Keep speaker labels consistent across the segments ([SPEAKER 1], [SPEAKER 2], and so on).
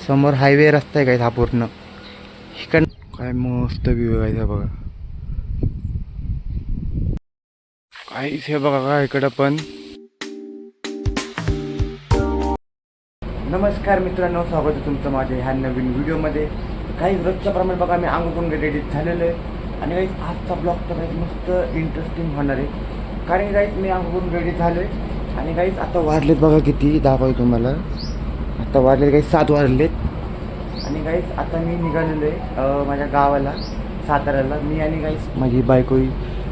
[SPEAKER 1] समोर हायवे रस्ता आहे काय हा पूर्ण. इकडं काय मस्त व्ह्यू आहे का बघा. काहीच हे बघा का इकडं पण. नमस्कार मित्रांनो, स्वागत आहे तुमचं माझ्या ह्या नवीन व्हिडिओमध्ये. काही रोजच्या प्रमाणे बघा मी अंगून रेडी झालेलं आहे आणि काही आजचा ब्लॉग तर काही मस्त इंटरेस्टिंग होणार आहे. कारण काहीच मी अंगून रेडी झालो आहे आणि काहीच आता वाजलेत बघा किती दाखवाय तुम्हाला. आता वाजलेत काही 7 वाजलेत आणि काहीच आता मी निघालेलो आहे माझ्या गावाला साताऱ्याला. मी आणि काहीच माझी बायकोही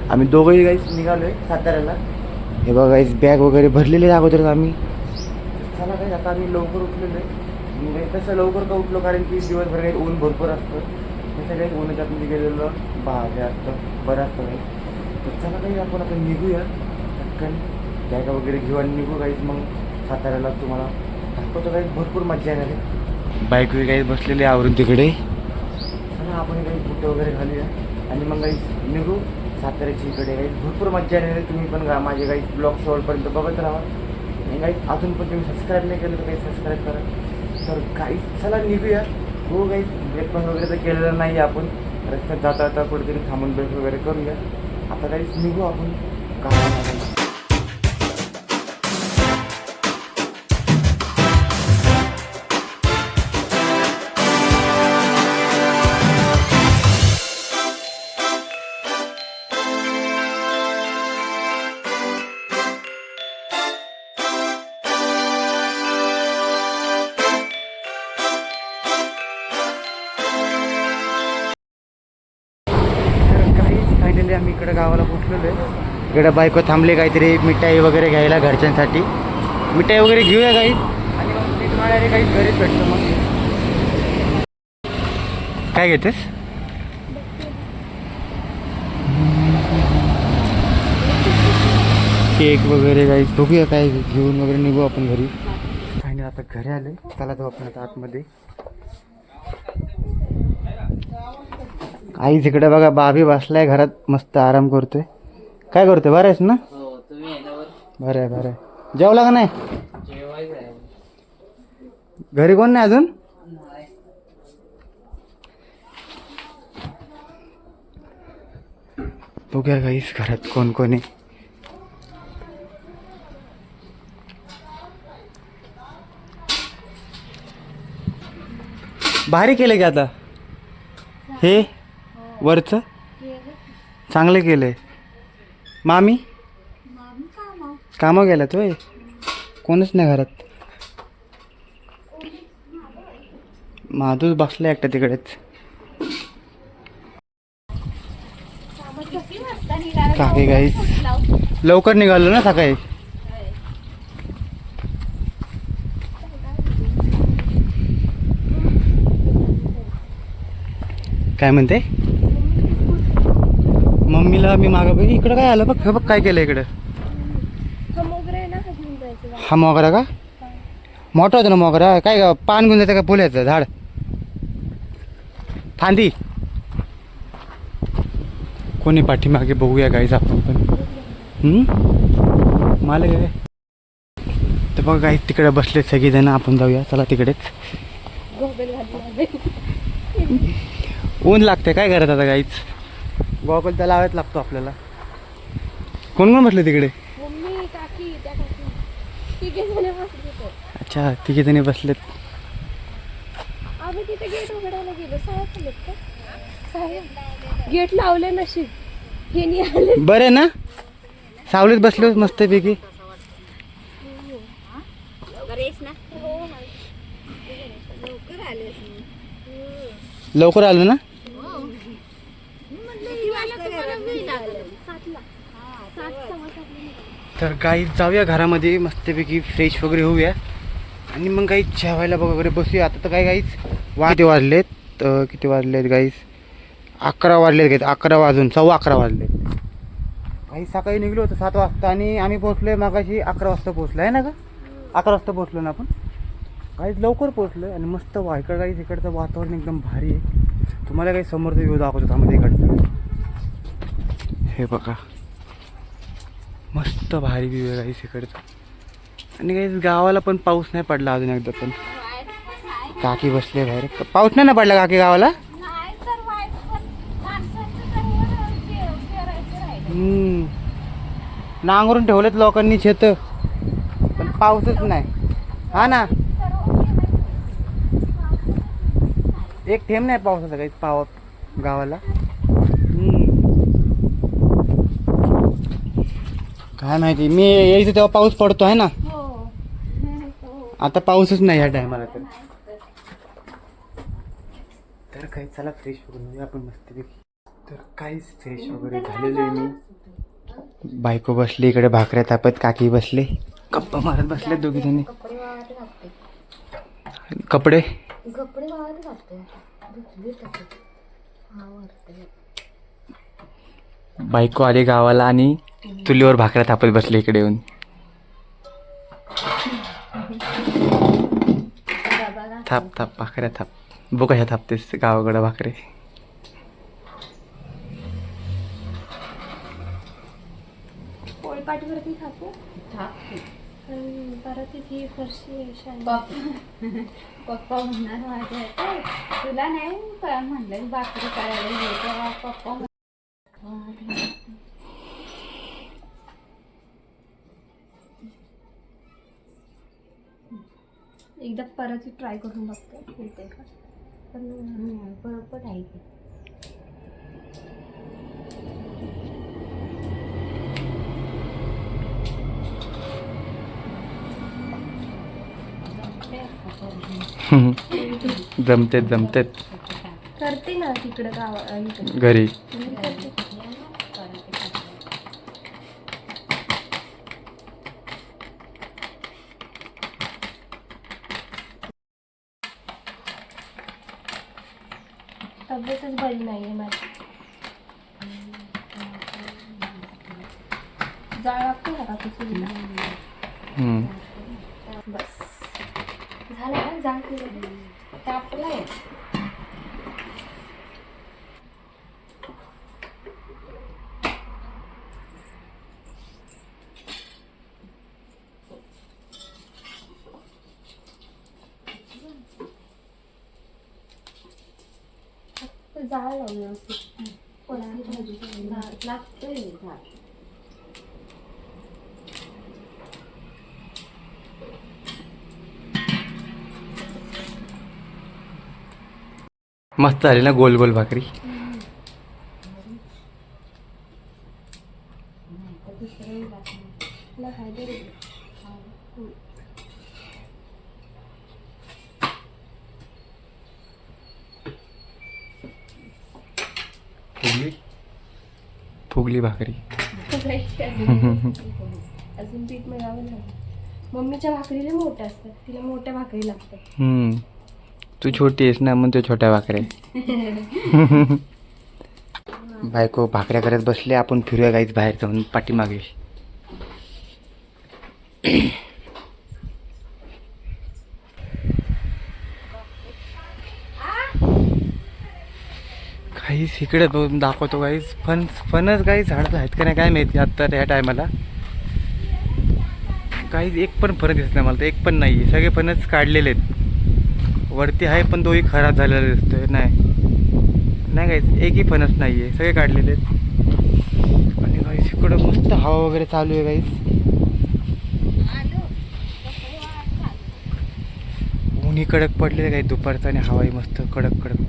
[SPEAKER 1] आम्ही दोघंही काहीच निघालो आहे साताऱ्याला. हे बघा काहीच बॅग वगैरे भरलेले अगोदरच आम्ही. चला काही आता आम्ही लवकर उठलेलो आहे. म्हणजे तसं लवकर का उठलो कारण की दिवसभर काही ऊन भरपूर असतं. तसं काही ऊनच्या मध्ये गेलेलं हे असतं बरं असतं काही. तर चला काही आपण आता निघूया पटकन बॅगा वगैरे घेऊ आणि निघू काहीच मग साताऱ्याला. तुम्हाला दाखवतो काही भरपूर मजा येणार आहे. बाईक वगैरे काही बसलेले आवरून तिकडे. चला आपण काही फोटो वगैरे घालूया आणि मग काही निघू साताऱ्याची इकडे. काही भरपूर मजा येणार आहे. तुम्ही पण माझे काही ब्लॉग शेवटपर्यंत बघत राहा आणि काही अजून पण तुम्ही सबस्क्राईब नाही केलं तर काही सबस्क्राईब करा. तर काही चला निघूया. हो काही ब्रेकफास्ट वगैरे तर केलेलं नाही आपण. रस्त्यात जाता जाता कुठेतरी थांबून ब्रेक वगैरे करूया. आता काहीच निघू आपण गावाला. आम्ही इकडे गावाला पोचलेलो आहे. इकडे बायको थांबले काहीतरी मिठाई वगैरे घ्यायला घरच्यांसाठी. मिठाई वगैरे घेऊया काही आणि मग मिळाले काही घरीच भेटतो. मग काय घेतेस? केक वगैरे काही बघूया काय घेऊन वगैरे निघू आपण घरी. आणि आता घरी आले. चला जाऊ आपण आता आतमध्ये. आई तिकडे बघा बाबी बसलाय घरात मस्त आराम करतोय. काय करतोय? बरं आहेस ना? बरं आहे बरं आहे. जेवला का नाही? घरी कोण नाही अजून? बघूया काहीच घरात कोण कोण आहे. भारी केलं की आता हे वरचं चांगलं केलंय. मामी कामं गेल्यात होय. कोणच नाही घरात. माधूच बसला एकटा तिकडेच. काकी काही लवकर निघालो ना सकाळी. काय म्हणते मम्मीला मी मागं बघ. इकडं काय आलं बघ. हे बघ काय केलं इकडं. हा मोगरा का मोठा होता ना मोगरा. काय का पान घेऊन जायचं का फुलाचं झाड फांदी. कोणी पाठीमागे बघूया गाईच आपण पण. मला काय तर बघा गाईच तिकडे बसले सगळेजण. आपण जाऊया चला तिकडेच. ऊन लागते काय करत आता गाईच. गॉगल तर लावायच लागतो आपल्याला. कोण कोण बसले तिकडे? अच्छा तिघे जणी बसलेत.
[SPEAKER 2] गेट लावले नशीब
[SPEAKER 1] बरे ना. सावलीत बसलो मस्त पैकी. लवकर आलो ना. तर काही जाऊया घरामध्ये मस्तपैकी फ्रेश वगैरे होऊया आणि मग काही जेवायला वगैरे बसूया. आता तर काय काहीच किती वाजलेत किती वाजलेत गाईस 11 वाजलेत. काहीच 11 वाजून 11:15 वाजलेत. काही सकाळी निघलो होतो 7 वाजता आणि आम्ही पोहोचलोय मागाशी 11 वाजता पोहोचलो आहे ना का. 11 वाजता पोहोचलो ना आपण. काहीच लवकर पोहोचलो आणि मस्त इकडं काहीच इकडचं वातावरण एकदम भारी आहे. तुम्हाला काही समोरचा व्ह्यू दाखवतो त्यामध्ये इकडचा. हे बघा मस्त भारी व्ह्यू आहे गाईस इकडचं. आणि गाईस गावाला पण पाऊस नाही पडला अजून एकदा पण. काकी बसले बाहेर. पाऊस नाही ना पडला काकी गावाला. नांगरून ठेवलेत लोकांनी शेत पण पाऊसच नाही. हा ना एक थेंब नाही पावसाचा काही गावाला. काय माहिती मी यायचं तेव्हा पाऊस पडतो आहे ना. आता पाऊसच नाही ह्या टायमाला तर काही चला फ्रेश वगैरे आपण मस्तपैकी. तर काहीच फ्रेश वगैरे झालेलो आहे मी. बायको बसली इकडे भाकऱ्या तापत, काकी बसले गप्पा मारत बसले दोघी जणी. कपडे बायको आली गावाला आणि चुलीवर भाकऱ्या थापत बसले इकडे येऊन. थाप थाप भाकऱ्या थाप. बघ कशा थापतेस गावाकडं भाकरे.
[SPEAKER 2] पोळपाटीवरती थापू परत ही फरशी.
[SPEAKER 3] पप्पा म्हणणार माझ्या तुला नाही म्हणलं भाकरी करायला पप्पा.
[SPEAKER 2] एकदा परत ट्राय करून बघते होते का पण
[SPEAKER 3] बरोबर आहे की.
[SPEAKER 1] जमतेत जमतेत
[SPEAKER 2] करते ना तिकडं गावा
[SPEAKER 1] घरी.
[SPEAKER 2] तब्येतच बरी नाही आहे माझी. जाळ लागतो ना का चुलीला. बस झालं ना जाळ केलं तापलाय. जाळ लावलं व्यवस्थित.
[SPEAKER 3] लागतोय झाड.
[SPEAKER 1] मस्त झाली ना गोल गोल भाकरी. फुगली फुगली भाकरी.
[SPEAKER 2] अजून पीठ मिळावं नाही. मम्मीच्या भाकरीला मोठ्या असतात, तिला मोठ्या भाकरी लागतात.
[SPEAKER 1] तू छोटी आहेस ना म्हणून तू छोट्या भाकऱ्या. बायको भाकऱ्या करत बसले. आपण फिरूया गाईच बाहेर जाऊन पाठीमागे. काहीच इकडे दाखवतो गाईज. फणस काही झाडं आहेत का नाही काय माहिती आत्ता ह्या टायमाला. काहीच एक पण फणस दिसत नाही मला तर. एक पण नाही आहे. सगळे फणस काढलेले आहेत. वरती आहे पण तोही खराब झालेला दिसतोय. नाही काहीच एकही फणस नाही आहे. सगळे काढलेले आहेत. आणि गाईज इकडं मस्त हवा वगैरे चालू आहे गाईज. ऊनही कडक पडलेलं काही दुपारचं आणि हवाही मस्त कडक कडक.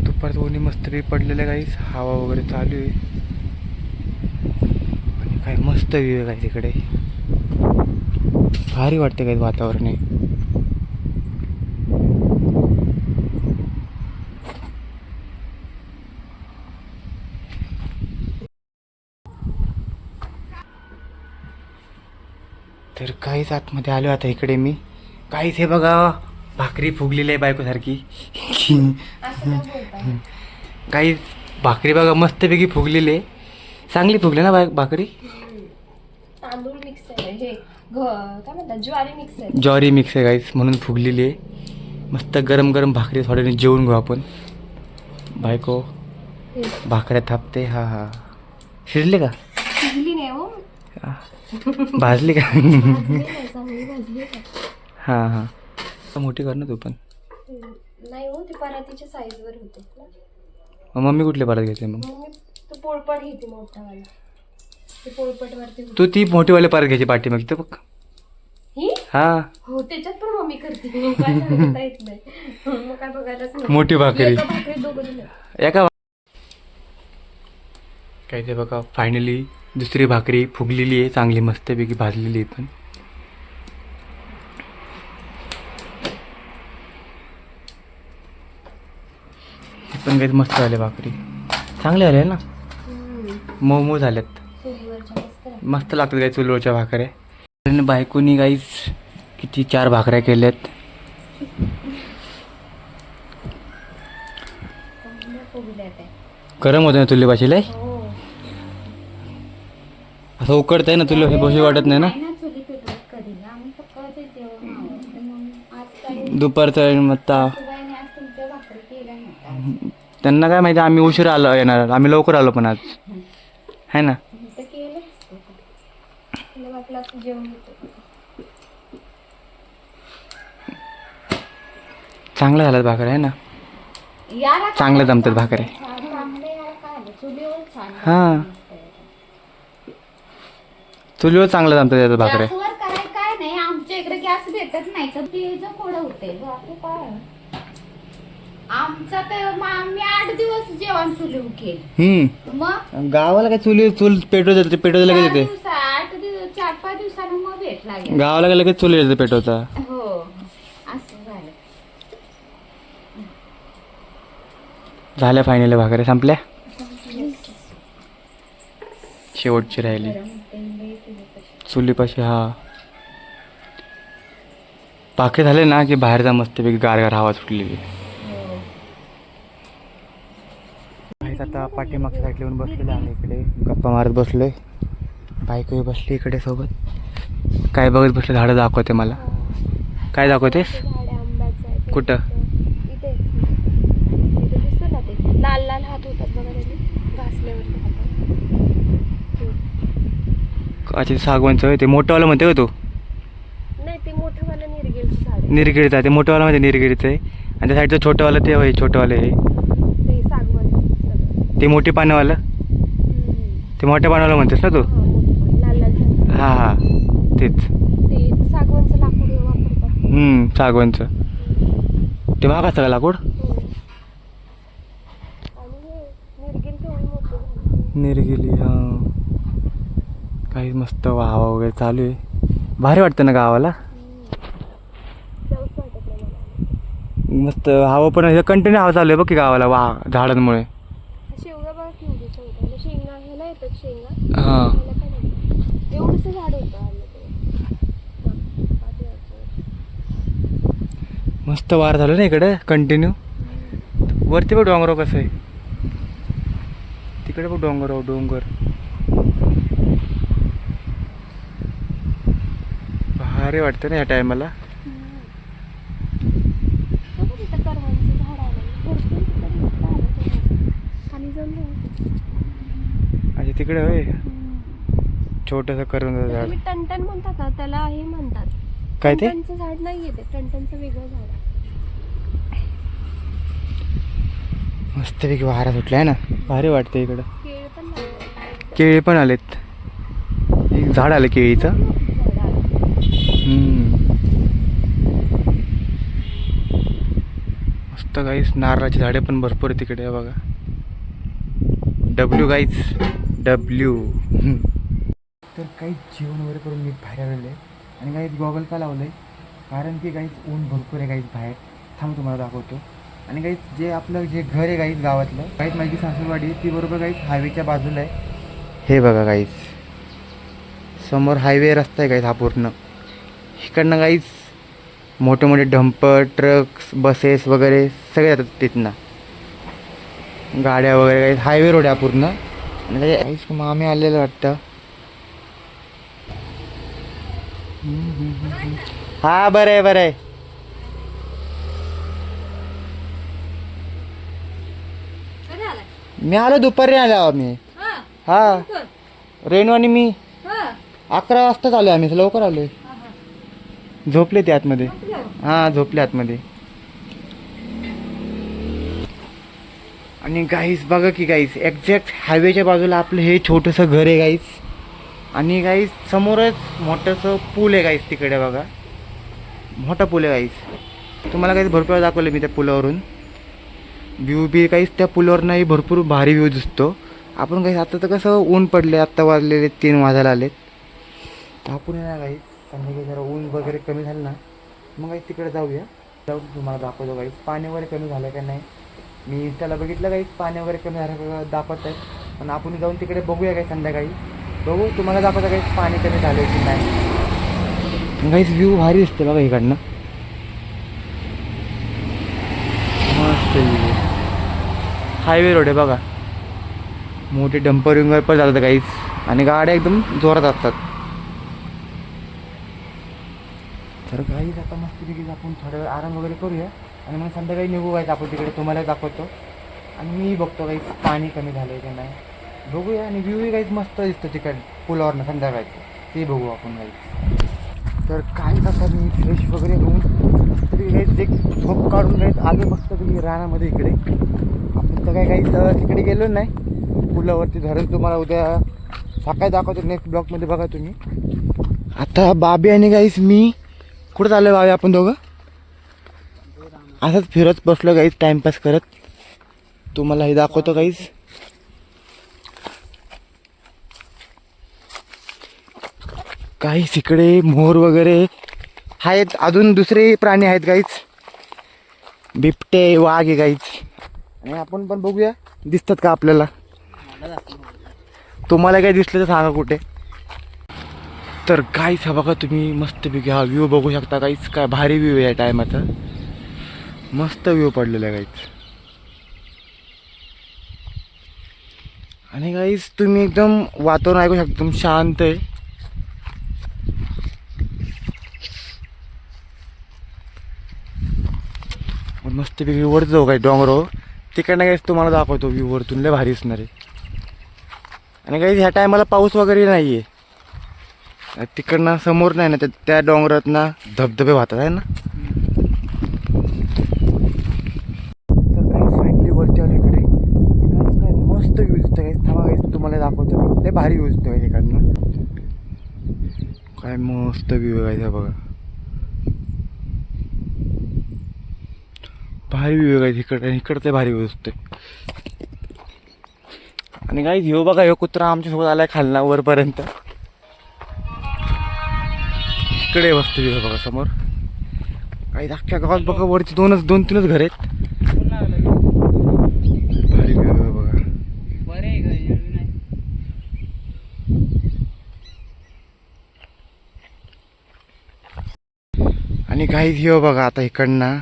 [SPEAKER 1] दुपारचं ऊनही मस्त काही पडलेलं काहीच. हवा वगैरे चालू आहे. आणि काय मस्त व्ह्यू आहे काय तिकडे. भारी वाटते काही वातावरण आहे. तर काहीच आतमध्ये आलो आता इकडे मी. काहीच हे बघा भाकरी फुगलेली आहे बायकोसारखी. काहीच भाकरी बघा मस्तपैकी फुगलेली आहे. चांगली फुगली ना भाकरी.
[SPEAKER 2] तांदूळ मिक्स आहे हे काय म्हणतात ज्वारी मिक्स आहे.
[SPEAKER 1] ज्वारी मिक्स आहे काहीच म्हणून फुगलेली आहे. मस्त गरम गरम भाकरी थोड्याने जेवून घेऊ आपण. बायको भाकऱ्या थापते. हा हा शिजले का?
[SPEAKER 2] शिजली नाही हो.
[SPEAKER 1] भाजली का?
[SPEAKER 2] भाजली नाही, चांगली भाजली का?
[SPEAKER 1] हां हां मोठी कर ना तू पण.
[SPEAKER 2] नाही हो, ते परातीच्या साईजवर होते ना.
[SPEAKER 1] मग मम्मी कुठले परत घेते मग?
[SPEAKER 2] मग मी तो पोळपाट घेते मोठावाला. ते पोळपाटवरती
[SPEAKER 1] तू ती मोठीवाले परत घ्यायची पाठी मग तर बघ.
[SPEAKER 2] ही
[SPEAKER 1] हां
[SPEAKER 2] हो, त्याच्यात पण मम्मी करते. मग काय सांगता येत नाही. मग काय बघायलाच नाही.
[SPEAKER 1] मोठी भाकरी
[SPEAKER 2] एका भाकरीत दोघं दिलं.
[SPEAKER 1] एका काय ते बघा फायनली दुसरी भाकरी फुगलेली आहे चांगली मस्तपैकी भाजलेली आहे पण. हे पण काही मस्त झाले भाकरी चांगले झाले ना मऊ मऊ झाल्यात
[SPEAKER 2] चुलीवरच्या मस्त आहे.
[SPEAKER 1] मस्त लागतात काही चुलीवरच्या भाकऱ्या. आणि बायकोनी काहीच किती 4 भाकऱ्या केल्यात.
[SPEAKER 2] चांगल्या फुगल्या त्या.
[SPEAKER 1] गरम होतं ना चुलीपाशी लय
[SPEAKER 2] हो.
[SPEAKER 1] असं उकडतंय ना तुला हे बसू वाटत नाही ना.
[SPEAKER 3] नाही ना चुली पेटवत कधी. आम्ही सकाळचे जेवण आवडते म्हणून आज काही
[SPEAKER 1] दुपारचं मग
[SPEAKER 3] सुबाईने आज तुमच्या भाकरी केल्या नव्हत्या.
[SPEAKER 1] त्यांना काय माहिती आम्ही उशीर आलो येणार आम्ही लवकर आलो पण आज है ना.
[SPEAKER 3] तर केलं असतं.
[SPEAKER 2] तिला वाटलं असं जेवण होतं.
[SPEAKER 1] चांगलं झालं भाकऱ्या आहे ना.
[SPEAKER 3] याला
[SPEAKER 1] चांगलं जमतात भाकऱ्या.
[SPEAKER 3] चांगले याला काय आलं चुलीवर छान
[SPEAKER 1] हां चुलीवर चांगलं जमतात त्याचं भाकऱ्या.
[SPEAKER 3] गॅसवर कराय काय नाही आमच्या इकडे गॅस भेटत नाही तर ते कोडं होते बाकी काय आमचा तर आम्ही 8 दिवस जेवण चुलीवर केलं. मग
[SPEAKER 1] गावाला काय चूल पेटवत पेटवत लगेच येते.
[SPEAKER 3] 8 दिवस 4-5 दिवसानं मग भेटला गॅस.
[SPEAKER 1] गावाला काय लगेच चूल येते पेटवता.
[SPEAKER 3] हो असं झालं.
[SPEAKER 1] झाल्या फायनल भाकऱ्या संपल्या शेवटची राहिली चुलीपाशी. हा भाकरी झाले ना की बाहेरचा मस्तपैकी गारगार हवा सुटलेली. आता पाठीमागच्या साईडला येऊन बसलेलो आम्ही इकडे गप्पा मारत बसलोय. बायकोही बसली इकडे सोबत काय बघत बसले. झाडं दाखवते मला. काय दाखवतेस?
[SPEAKER 2] झाड आहे, आंब्याचं आहे.
[SPEAKER 1] कुठं?
[SPEAKER 2] इथे इथे दिसतं ना ते लाल लाल हात होतात बघा त्याचे घासल्यावरती हातात.
[SPEAKER 1] अच्छा सागवानचं होय ते मोठंवालं म्हणते का तू?
[SPEAKER 2] नाही, ते मोठंवालं निरगेलचं झाड आहे.
[SPEAKER 1] निरगिरीचं आहे ते मोठंवालं म्हणजे निरगिरीचं आहे आणि त्या साईडचं छोटंवालं ते होय छोटंवालं हे
[SPEAKER 2] ते सागवान सगळं.
[SPEAKER 1] ते मोठी पाण्यावालं ते मोठ्या पाण्यावालं म्हणतेस ना तू?
[SPEAKER 2] हा, मोठं लाल लाल झाड.
[SPEAKER 1] हां हां तेच
[SPEAKER 2] ते सागवानचं लाकूड वापरतात.
[SPEAKER 1] सागवानचं ते महाग असतं का लाकूड?
[SPEAKER 2] हो. आणि हे निरगेल तेवढी मोठी झाली.
[SPEAKER 1] निरगिरी हां काही मस्त हवा वगैरे चालू आहे. भारी वाटतं ना गावाला.
[SPEAKER 2] जाऊच वाटत नाही मला.
[SPEAKER 1] मस्त हवा पण कंटिन्यू हवा चालू आहे बघ की गावाला झाडांमुळे.
[SPEAKER 2] शेवगा बघा केवढी शेवगा. शेंगा ह्याला येतात शेंगा.
[SPEAKER 1] हां
[SPEAKER 2] ह्याला पण येतात. एवढंसं झाड होतं आलं ते.
[SPEAKER 1] मस्त वार झालं ना इकडे कंटिन्यू. वरती बघ डोंगराव कसं आहे. तिकडे बघ डोंगर भारी वाटतं ना या टायमाला.
[SPEAKER 2] तिथं करवंदचं झाड आलं. भरपूर तिकडे मोठं आलं ते. खाली जाऊन बघा.
[SPEAKER 1] अच्छा तिकडे होय छोटंसं करून झाड.
[SPEAKER 2] तुम्ही टनटन म्हणतात ना, त्याला हे म्हणतात.
[SPEAKER 1] काय ते?
[SPEAKER 2] टनटनचं झाड नाहीये ते. टनटनचं वेगळं झाड आहे.
[SPEAKER 1] मस्तपैकी वारा सुटला आहे ना भारी वाटतं इकडं.
[SPEAKER 2] केळ पण नाही.
[SPEAKER 1] केळी पण आलेत. एक झाड आलं केळीचं.
[SPEAKER 2] झाड आलं.
[SPEAKER 1] मस्त गाईस नारळाची झाडे पण भरपूर आहे तिकडे बघा. डब्ल्यू गाईस डब्ल्यू. तर काही जेवण वगैरे करून मी बाहेर आलेलो आहे आणि काही गॉगल का लावलं आहे कारण की काही ऊन भरपूर आहे काही बाहेर. थांब तुम्हाला दाखवतो. आणि काही जे आपलं जे घर आहे गाईस गावातलं काहीच माझी सासूरवाडी ती बरोबर काही हायवेच्या बाजूला आहे. हे बघा गाईस समोर हायवे रस्ता आहे गाईस हा पूर्ण. इकडनं गाईस मोठे मोठे डंपर ट्रक्स बसेस वगैरे सगळे येतात तिथनं गाड्या वगैरे काही हायवे रोड आहे पूर्ण. आणि काही गाईस मामी आलेलं वाटतं. हा बरं आहे बरं आहे. मी आलो दुपारी आलो मी. हा रेणू आणि मी
[SPEAKER 3] हा
[SPEAKER 1] 11 वाजताच आलो आम्ही लवकर आलोय.
[SPEAKER 3] हा, हा.
[SPEAKER 1] झोपले ते आतमध्ये.
[SPEAKER 3] झोपलो.
[SPEAKER 1] हा झोपले आतमध्ये. आणि गाईस बघा की गाईस एक्झॅक्ट हायवेच्या बाजूला आपलं हे छोटंसं घर आहे गाईस. आणि गाईस समोरच मोठंसं पूल आहे गाईस तिकडे बघा. मोठा पूल आहे गाईस. तुम्हाला काही भरपूर दाखवलं मी त्या पुलावरून. व्ह्यू बी काहीच त्या पुलावरनंही भरपूर भारी व्ह्यू दिसतो. आपण काही आता तर कसं ऊन पडले, आत्ता वाजलेले 3 वाजायला आलेत. तर आपण ना काही संध्याकाळी जरा ऊन वगैरे कमी झालं ना मग काही तिकडे जाऊया. जाऊन तुम्हाला दाखवतो काही पाणी वगैरे कमी झालं का नाही. मी त्याला बघितलं काही पाणी वगैरे कमी झालं का दाखवत आहे. पण आपण जाऊन तिकडे बघूया काही संध्याकाळी. बघू तुम्हाला दाखवतं काही पाणी कमी झालं की नाही. काहीच व्ह्यू भारी दिसते बघा इकडनं. मस्त व्ह्यू. हायवे रोड आहे बघा. मोठे डंपर विंगर पण जातात काहीच. आणि गाड्या एकदम जोरात असतात. तर काहीच आता मस्तपैकी आपण थोडा वेळ आराम वगैरे करूया. आणि मग संध्याकाळी निघू काय आपण तिकडे तुम्हाला दाखवतो. आणि मी बघतो काही पाणी कमी झालं आहे का नाही बघूया. आणि व्ह्यूही काहीच मस्त दिसतो तिकडे पुलावरनं संध्याकाळचं ते बघू आपण काही. तर काहीच आता मी फ्रेश वगैरे होऊन मस्तपैकी काहीच एक झोप काढून काहीच आलो मस्तपैकी रानामध्ये इकडे. आपण तर काहीच तिकडे गेलो नाही. पुलावरती धरण तुम्हाला उद्या सकाळी दाखवतो नेक्स्ट ब्लॉकमध्ये बघा तुम्ही. आता बाबी आणि गाईस मी कुठं चाललो बाबी आपण दोघं असंच फिरत बसलो गाईस टाइमपास करत. तुम्हाला हे दाखवतो गाईस. काहीच इकडे मोर वगैरे आहेत. अजून दुसरे प्राणी आहेत गाईच. बिबटे वाघ आहे गाईच. आणि आपण पण बघूया दिसतात का आपल्याला. तुम्हाला काय दिसलं तर सांगा कुठे. तर काहीच हा बघा तुम्ही मस्तपैकी हा व्ह्यू बघू शकता काहीच. काय भारी व्ह्यू आहे या टायमाचा. मस्त व्ह्यू पडलेला आहे काहीच. आणि काहीच तुम्ही एकदम वातावरण ऐकू शकता एकदम शांत आहे. मस्तपैकी वर जाऊ काय डोंगरावर तिकडनं काहीच तुम्हाला दाखवतो व्ह्यू वरतून लय भारी असणार आहे. आणि काही ह्या टायमाला पाऊस वगैरे नाही आहे. तिकडनं समोर नाही ना त्या डोंगरात ना धबधबे वाहतात आहे ना. तर काही फायनली वरती आलो इकडे. काय मस्त व्ह्यू दिसतं काही. थांबा काही तुम्हाला दाखवतो मी. लय भारी व्ह्यू दिसतो काही इकडनं. काय मस्त व्ह्यू आहे बघा. भारी व्ह्यू आहे इकडे. इकडचं भारी व्ह्यू दिसतोय. आणि काही ह्यो बघा ह्यो कुत्रा आमच्यासोबत आलाय खालना वरपर्यंत. इकडे वस्तू व्ह्यू बघा समोर. काही अख्ख्या गावात बघा वरती 2-3च घर आहेत. भारी व्ह्यू आहे बघा. आणि काहीच ह्यो बघा आता इकडनं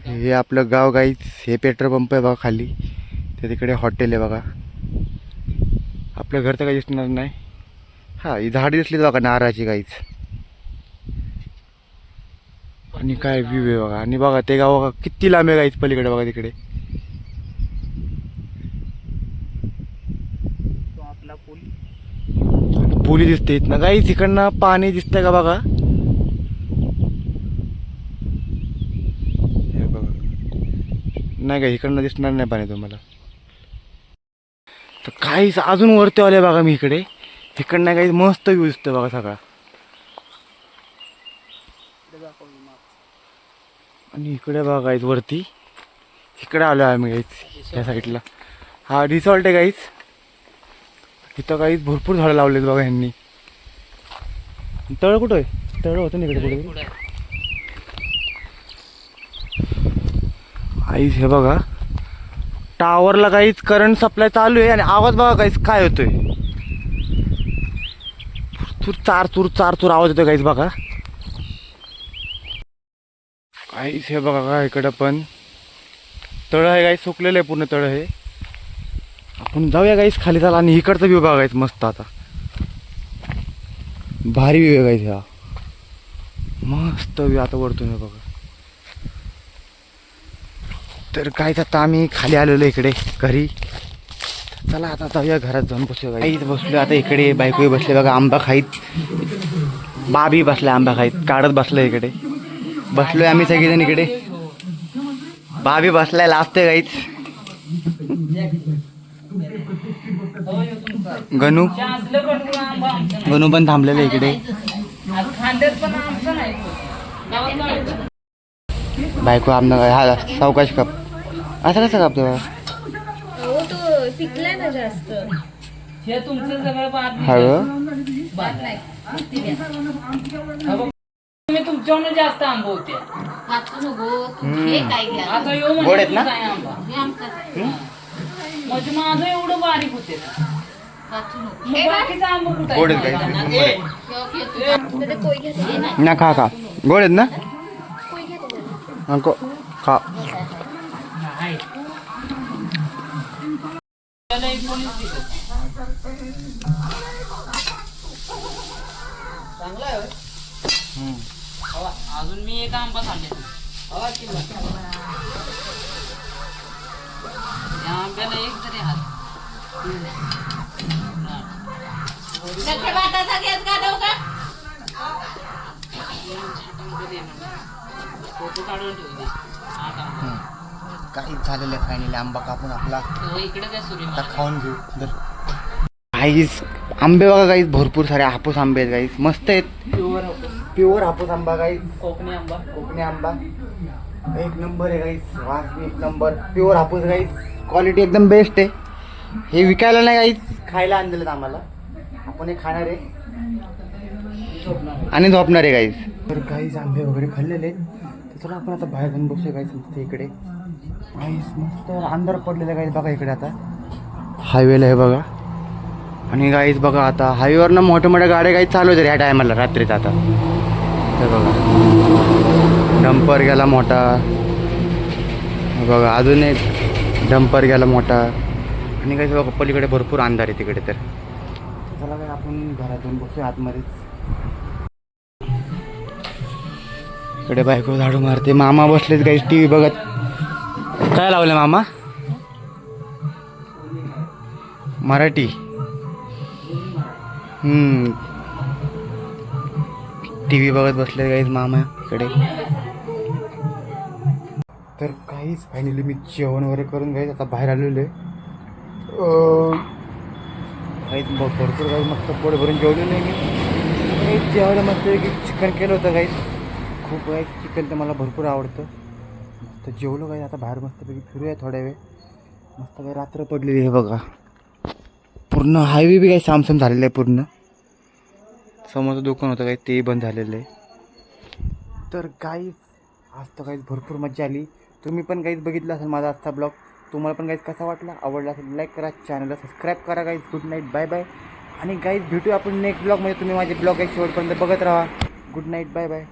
[SPEAKER 1] हे आपलं गाव गाईच. हे पेट्रोल पंप आहे बघा खाली. ते तिकडे हॉटेल आहे बघा. आपलं घर तर काही दिसणार नाही. हा ही झाडी दिसली बघा नारळाची गाईच. आणि काय व्ह्यू आहे बघा. आणि बघा ते गाव बघा किती लांब आहे गाईच पलीकडे बघा तिकडे. पुली दिसते इथनं गाईच. इकडनं पाणी दिसतंय का बघा. हे बघा नाही का इकडनं दिसणार नाही पाणी तुम्हाला. तर काहीच अजून वरती आले बघा मी इकडे. इकडनं काही मस्त व्ह्यू दिसतो बघा सगळा. आणि इकडे बघा गाईच वरती. इकडे आलो आम्ही गाईच या साईडला. हा रिसॉर्ट आहे गाईच. इथं काहीच भरपूर झाडं लावलेत बघा ह्यांनी. तळ कुठं आहे. तळ होतं ना इकडे कुठे. आईच हे बघा टावरला काहीच करंट सप्लाय चालू आहे. आणि आवाज बघा काहीच काय होतोय. चार चूर आवाज येतोय काहीच बघा. काहीच हे बघा का इकडं पण तळ आहे काही सुकलेलं आहे पूर्ण तळ हे. आपण जाऊया काहीच खाली चाला. आणि इकडचा व्ह्यू बघायचं मस्त आता. भारी व्ह्यू आहे काहीच हा. मस्त व्ह्यू आता वरतून आहे बघा. तर काहीच आता आम्ही खाली आलेलो इकडे घरी. चला आता जाऊया घरात जाऊन बसूया. काहीच बसलो आता इकडे, बायको बसले बघा आंबा खाईत, बाबी बसल्या आंबा खाईत, काढत बसलं इकडे. बसलोय आम्ही सगळेजण इकडे, बाबी बसलाय लाजते काहीच. गणू गणू पण थांबलेलं इकडे. बायको आमना हा सावकाश काप. असं कसं कापतो
[SPEAKER 2] हो तो पिकलाय ना जास्त.
[SPEAKER 3] हे तुमचं सगळं
[SPEAKER 1] हळू.
[SPEAKER 3] तुम्ही तुमच्यावर जास्त आंबा होते. आता येऊ
[SPEAKER 1] गोड आहेत ना?
[SPEAKER 3] आंबा म्हणजे माझं एवढं बारीक होते. बाकीचा आंबा कुठे
[SPEAKER 1] गोड आहेत काही
[SPEAKER 2] त्याचा कोई घेतो
[SPEAKER 1] ना. खा खा, गोड आहेत ना.
[SPEAKER 2] कोई घेतो
[SPEAKER 1] नको खा.
[SPEAKER 3] अजून मी एक आंबा सांगेन. या आंब्याला एक जरी हात फोटो काढून ठेवते.
[SPEAKER 1] काहीच झालेलं आहे फायनली. आंबा कापून आपला
[SPEAKER 3] इकडे त्या सूर्य
[SPEAKER 1] आता खाऊन घेऊ. काहीच आंबे बघा, काहीच भरपूर सारे हापूस आंबे आहेत काहीच, मस्त आहेत. प्युअर हापूस आंबा काहीच,
[SPEAKER 3] कोकणी आंबा.
[SPEAKER 1] कोकणी आंबा एक नंबर आहे काहीच. वास बी एक नंबर, प्युअर हापूस काहीच, क्वालिटी एकदम बेस्ट आहे. हे विकायला नाही काहीच, खायला आणलेलं आम्हाला. आपण हे खाणार आहे आणि झोपणार आहे काहीच. तर काहीच आंबे वगैरे खाल्लेले आहेत. तर चला आपण आता बाहेर जाऊन बसूया काहीच मस्त इकडे. काहीच मस्त अंधार पडलेलं काहीच बघा इकडे. आता हायवेला आहे बघा. आणि काहीच बघा आता हायवेवरनं मोठ्या मोठ्या गाड्या काही चालू आहेत ह्या टायमाला रात्रीच. आता हे बघा डंपर गेला मोठा, हे बघा अजून एक डंपर गेला मोठा. आणि काही बघा पलीकडे भरपूर अंधार आहे तिकडे. तर चला काय आपण घरातून बसूया आतमध्येच. इकडे बायको झाडू मारते, मामा बसलेत काही टी व्ही बघत. काय लावलं मामा? मराठी. टी व्ही बघत बसले काहीच मामा इकडे. तर काहीच फायनली मी जेवण वगैरे करून काहीच आता बाहेर आलेलो आहे. काहीच भरपूर काही मस्त पोट भरून जेवलेलं आहे मी. जेवायला मस्त की चिकन केलं होतं काहीच. खूप काही चिकन तर मला भरपूर आवडतं. मस्त जेवलो काही. आता बाहेर मस्तपैकी फिरूया थोड्या वेळ. मस्त काही रात्र पडलेली आहे बघा. पूर्ण हायवे बी काही सामसाम झालेलं आहे. पूर्ण समोरचं दुकान होतं काही ते बंद झालेलं आहे. तर काहीच आज तर काहीच भरपूर मजा आली. तुम्ही पण काहीच बघितलं असेल माझा आजचा ब्लॉग. तुम्हाला पण काहीच कसा वाटला, आवडला असेल लाईक करा, चॅनलला सबस्क्राईब करा. काहीच गुड नाईट, बाय बाय. आणि काहीच भेटूया आपण नेक्स्ट ब्लॉगमध्ये. तुम्ही माझे ब्लॉग एक शेवटपर्यंत बघत राहा. Good night, bye bye.